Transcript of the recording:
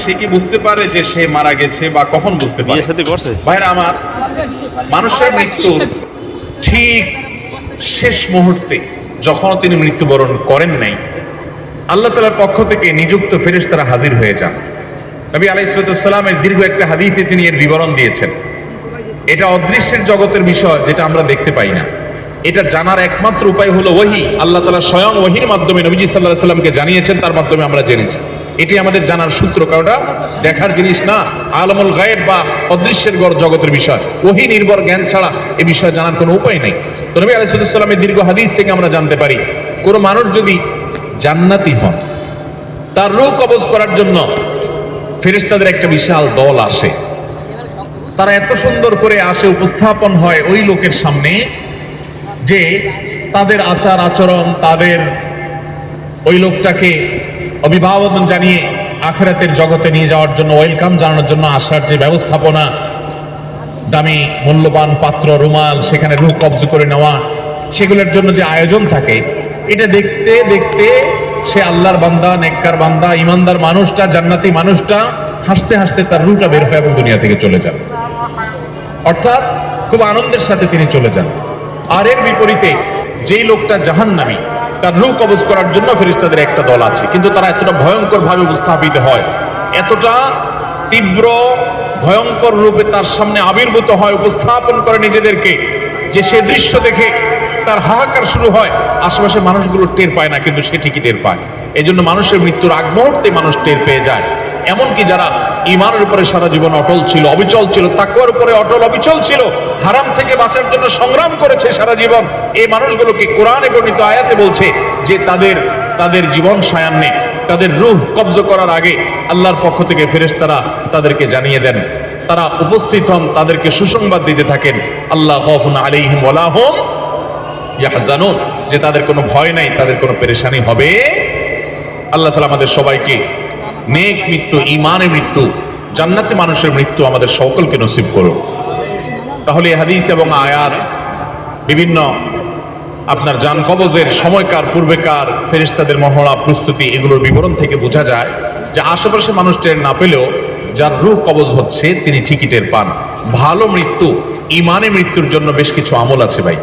সে কি বুঝতে পারে যে সে মারা গেছে বা কখন বুঝতে পারে? ভাইরা আমার, মানুষের মৃত্যু ঠিক শেষ মুহূর্তে যখন তিনি মৃত্যুবরণ করেন নাই, আল্লাহ তাআলার পক্ষ থেকে নিযুক্ত ফেরেশতারা হাজির হয়ে যান। নবী আলাইহিস সালামের দীর্ঘ একটা হাদিসে তিনি এর বিবরণ দিয়েছেন। এটা অদৃশ্যের জগতের বিষয়, যেটা আমরা দেখতে পাই না। এটা জানার একমাত্র উপায় হলো ওহী। আল্লাহ তাআলা স্বয়ং ওহীর মাধ্যমে নবীজি সাল্লাল্লাহু আলাইহি সাল্লামকে জানিয়েছেন, তার মাধ্যমে আমরা জেনেছি। এটি আমাদের জানার সূত্র, কারণটা দেখার জিনিস না, আলমুল গায়েব বা অদৃশ্যের জগতের বিষয়। ওহী নির্ভর জ্ঞান ছাড়া এ বিষয়ে জানার কোনো উপায় নেই। তো নবী আলাইহিস সালামের দীর্ঘ হাদিস থেকে আমরা জানতে পারি, কোনো মানুষ যদি জান্নাতি হন, তার রূহ কবজ করার জন্য ফেরেশতাদের একটা বিশাল দল আসে। তারা এত সুন্দর করে আসে, উপস্থাপন হয় ওই লোকের সামনে যে তাদের আচার আচরণ, তাদের ওই লোকটাকে অভিবাদন জানিয়ে আখিরাতের জগতে নিয়ে যাওয়ার জন্য, ওয়েলকাম জানানোর জন্য আসার যে ব্যবস্থাপনা, দামি মূল্যবান পাত্র, রুমাল, সেখানে রূহ কবজ করে নেওয়া, সেগুলোর জন্য যে আয়োজন থাকে, এটা দেখতে দেখতে সে আল্লাহর বান্দা, নেককার বান্দা, ইমানদার মানুষটা, জান্নাতি মানুষটা হাসতে হাসতে তার রূহটা বের হয়ে এবং দুনিয়া থেকে চলে যান। অর্থাৎ খুব আনন্দের সাথে তিনি চলে যান। আর এর বিপরীতে যেই লোকটা জাহান্নামী, তার রূহ কবজ করার জন্য ফেরেশতাদের একটা দল আছে, কিন্তু তারা এতটা ভয়ঙ্কর ভাবে উপস্থাপিত হয়, এতটা তীব্র ভয়ঙ্কর রূপে তার সামনে আবির্ভূত হয়, উপস্থাপন করে নিজেদেরকে, যে সে দৃশ্য দেখে তার হাহাকার শুরু হয়। আশেপাশে মানুষগুলো টের পায় না, কিন্তু সে ঠিকই টের পায়। এই জন্য মানুষের মৃত্যুর আগ মুহূর্তে মানুষ টের পেয়ে যায়। এমনকি যারা ঈমানের উপরে সারা জীবন অটল ছিল, অবিচল ছিল, তাকওয়ার উপরে অটল অবিচল ছিল, হারাম থেকে বাঁচার জন্য সংগ্রাম করেছে সারা জীবন, এই মানুষগুলোকে কোরআনে বর্ণিত আয়াতে বলছে যে তাদের জীবন সায়ান্নে, তাদের রূহ কবজ করার আগে আল্লাহর পক্ষ থেকে ফেরেশতারা তাদেরকে জানিয়ে দেন, তারা উপস্থিত হন, তাদেরকে সুসংবাদ দিতে থাকেন, আল্লাহ খাউফুন আলাইহিম ওয়ালা হুম ইয়াহজানুন, যে তাদের কোনো ভয় নাই, তাদের কোনো পেরেশানি হবে। আল্লাহ তাআলা আমাদের সবাইকে নেক মৃত্যু, ঈমানের মৃত্যু, জান্নাতি মানুষের মৃত্যু আমাদের সকলকে নসিব করুন। তাহলে হাদিস এবং আয়াত, বিভিন্ন আপনার জান কবজের সময়কার, পূর্বেকার ফেরেশতাদের মহড়া, প্রস্তুতি, এগুলোর বিবরণ থেকে বোঝা যায় যে আশেপাশে মানুষ টের না পেলেও যার রূহ কবজ হচ্ছে তিনি ঠিকই টের পান। ভালো মৃত্যু, ঈমানে মৃত্যুর জন্য বেশ কিছু আমল আছে ভাই।